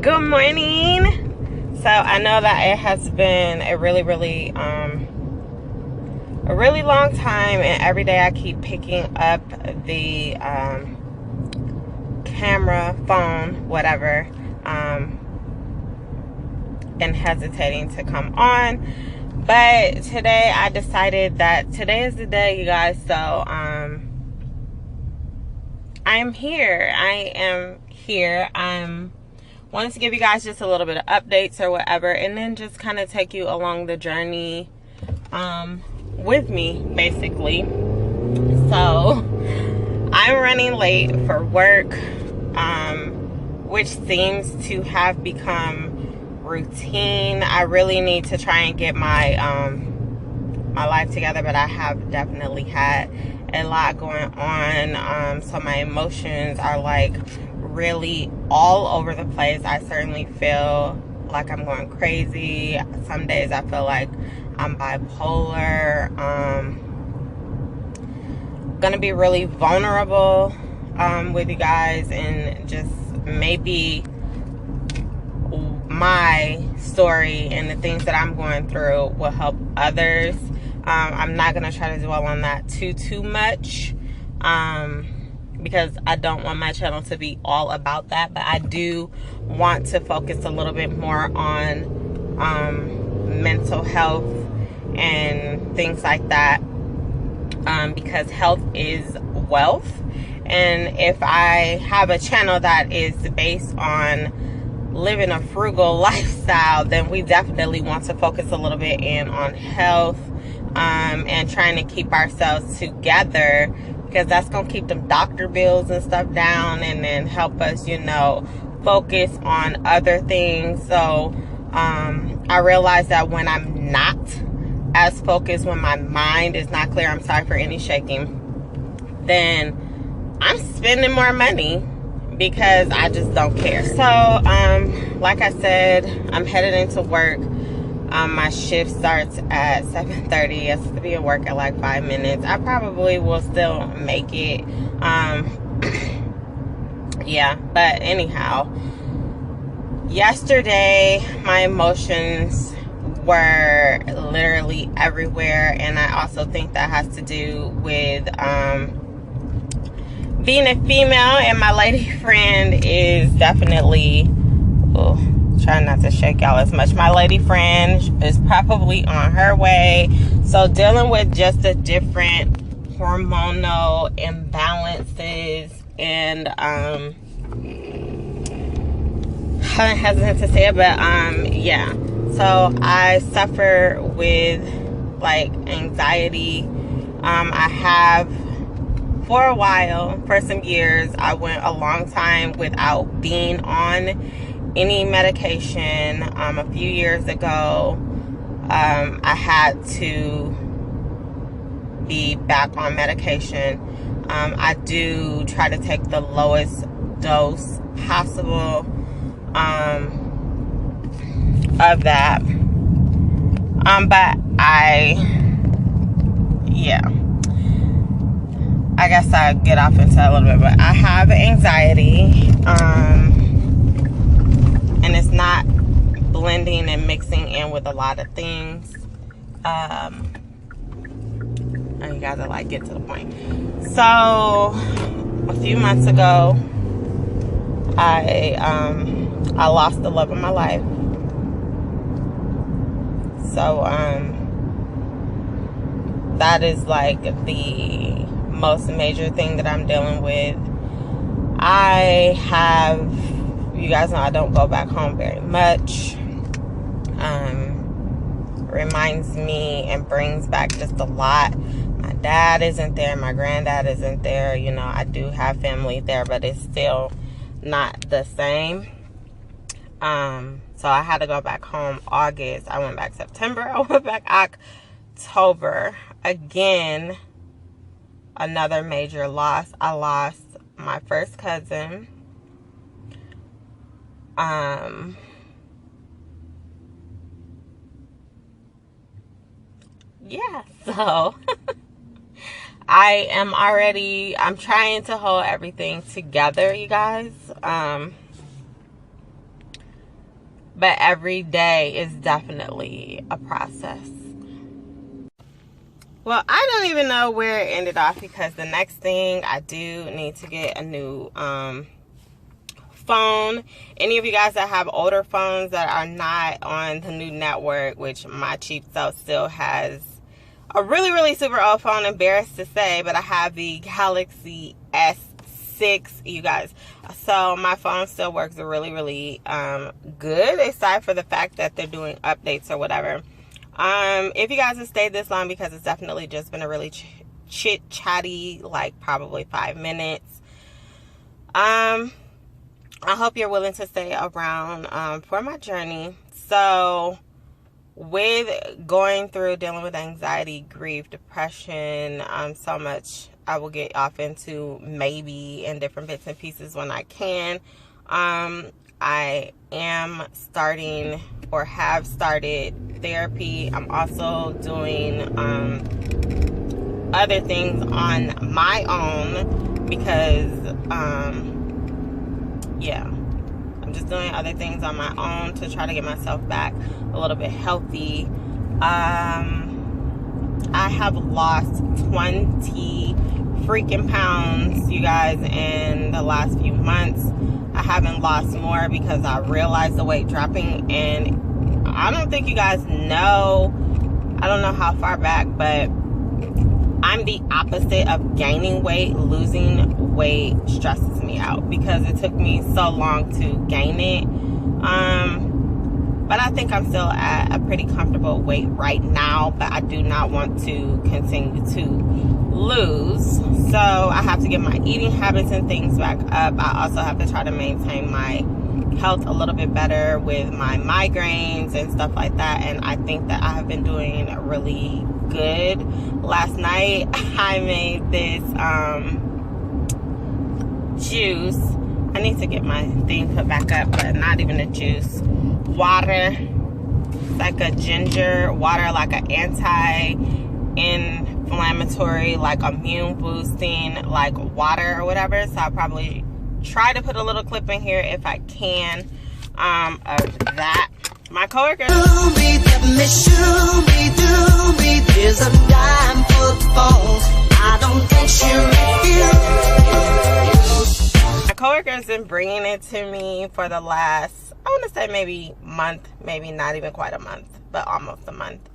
Good morning. So I know that it has been a really long time, and every day I keep picking up the camera, phone, whatever, and hesitating to come on. But today I decided that today is the day, you guys. So I'm here. I'm wanted to give you guys just a little bit of updates or whatever, and then just kind of take you along the journey with me, basically. So I'm running late for work, which seems to have become routine. I really need to try and get my my life together, but I have definitely had a lot going on. So my emotions are like really all over the place. I certainly feel like I'm going crazy. Some days I feel like I'm bipolar. Gonna be really vulnerable with you guys, and just maybe my story and the things that I'm going through will help others. I'm not gonna try to dwell on that too much, because I don't want my channel to be all about that, but I do want to focus a little bit more on mental health and things like that, because health is wealth. And if I have a channel that is based on living a frugal lifestyle, then we definitely want to focus a little bit in on health, and trying to keep ourselves together, because that's gonna keep them doctor bills and stuff down, and then help us, you know, focus on other things. So I realize that when I'm not as focused, when my mind is not clear, I'm sorry for any shaking, then I'm spending more money because I just don't care. So like I said, I'm headed into work. My shift starts at 7:30. I have to be at work at like 5 minutes. I probably will still make it. Yeah, but anyhow, yesterday my emotions were literally everywhere, and I also think that has to do with being a female, and my lady friend is definitely, trying not to shake y'all as much. My lady friend is probably on her way. So dealing with just the different hormonal imbalances, and I'm hesitant to say it, but yeah. So I suffer with like anxiety. I have for a while, for some years. I went a long time without being on any medication. A few years ago, I had to be back on medication. I do try to take the lowest dose possible of that. But I guess I'll get off into that a little bit, but I have anxiety, and it's not blending and mixing in with a lot of things. And you guys are like, get to the point. So a few months ago, I lost the love of my life. So that is like the most major thing that I'm dealing with. I have, you guys know I don't go back home very much. Reminds me and brings back just a lot. My dad isn't there, my granddad isn't there. You know, I do have family there, but it's still not the same. So I had to go back home August. I went back September. I went back October. Again, another major loss. I lost my first cousin. Yeah, so I'm trying to hold everything together, you guys. but every day is definitely a process. Well, I don't even know where it ended off, because the next thing, I do need to get a new phone. Any of you guys that have older phones that are not on the new network, which my cheap self still has a really, really super old phone, embarrassed to say, but I have the Galaxy S6, you guys. So my phone still works really, really good, aside for the fact that they're doing updates or whatever. If you guys have stayed this long, because it's definitely just been a really chit-chatty, like probably 5 minutes. I hope you're willing to stay around for my journey. So with going through dealing with anxiety, grief, depression, so much I will get off into maybe in different bits and pieces when I can. I am starting, or have started, therapy. I'm also doing other things on my own, because yeah, I'm just doing other things on my own to try to get myself back a little bit healthy. I have lost 20 freaking pounds, you guys, in the last few months. I haven't lost more because I realized the weight dropping, and I don't think you guys know, I don't know how far back, but I'm the opposite of gaining weight. Losing weight stresses me out, because it took me so long to gain it. But I think I'm still at a pretty comfortable weight right now, but I do not want to continue to lose. So I have to get my eating habits and things back up. I also have to try to maintain my health a little bit better with my migraines and stuff like that. And I think that I have been doing really good. Last night I made this juice. I need to get my thing put back up, but not even a juice. Water. It's like a ginger water, like an anti-inflammatory, like immune boosting, like water or whatever. So I'll probably try to put a little clip in here if I can of that. My coworkers, there's a dime for the phone. I don't think she refused. My coworkers been bringing it to me for the last, I want to say maybe month, maybe not even quite a month, but almost a month.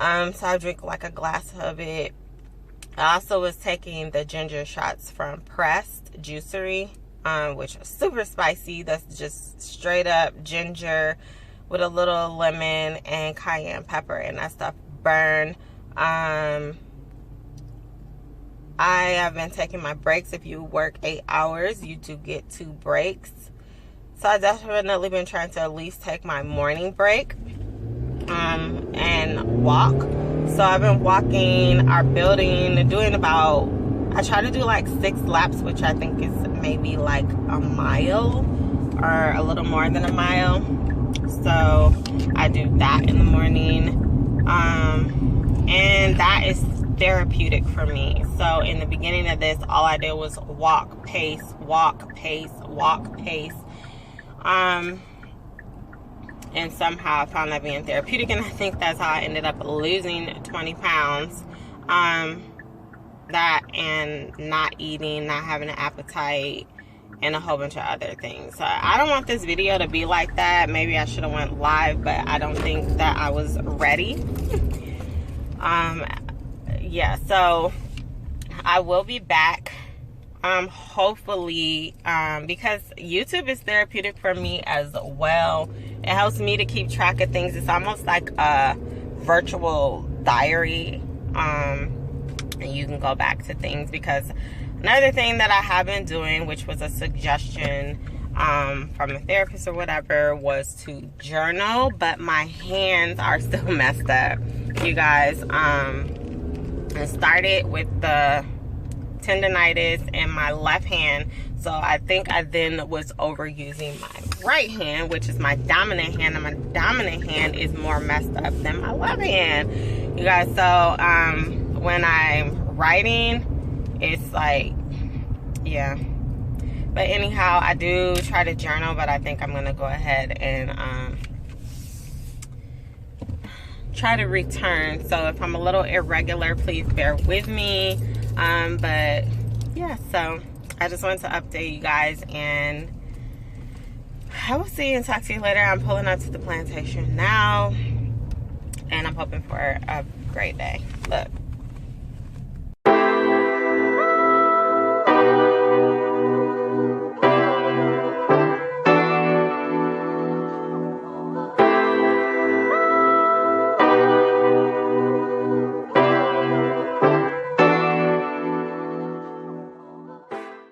So I drink like a glass of it. I also was taking the ginger shots from Pressed Juicery, which is super spicy. That's just straight up ginger with a little lemon and cayenne pepper, and that stuff burn. I have been taking my breaks. If you work 8 hours, you do get 2 breaks. So I definitely been trying to at least take my morning break and walk. So I've been walking our building, doing about, I try to do like 6 laps, which I think is maybe like a mile or a little more than a mile. So I do that in the morning. And that is therapeutic for me. So in the beginning of this, all I did was walk, pace, walk, pace, walk, pace. And somehow I found that being therapeutic, and I think that's how I ended up losing 20 pounds. That and not eating, not having an appetite, and a whole bunch of other things. So I don't want this video to be like that. Maybe I should have went live, but I don't think that I was ready. Yeah, so I will be back. Hopefully, because YouTube is therapeutic for me as well. It helps me to keep track of things. It's almost like a virtual diary. And you can go back to things, because another thing that I have been doing, which was a suggestion from a therapist or whatever, was to journal, but my hands are still messed up, you guys. I started with the tendonitis in my left hand, so I think I then was overusing my right hand, which is my dominant hand, and my dominant hand is more messed up than my left hand, you guys. So when I'm writing, it's like, yeah, But anyhow, I do try to journal, but I think I'm going to go ahead and try to return. So if I'm a little irregular, please bear with me. But yeah, so I just wanted to update you guys, and I will see you and talk to you later. I'm pulling up to the plantation now, and I'm hoping for a great day. Look.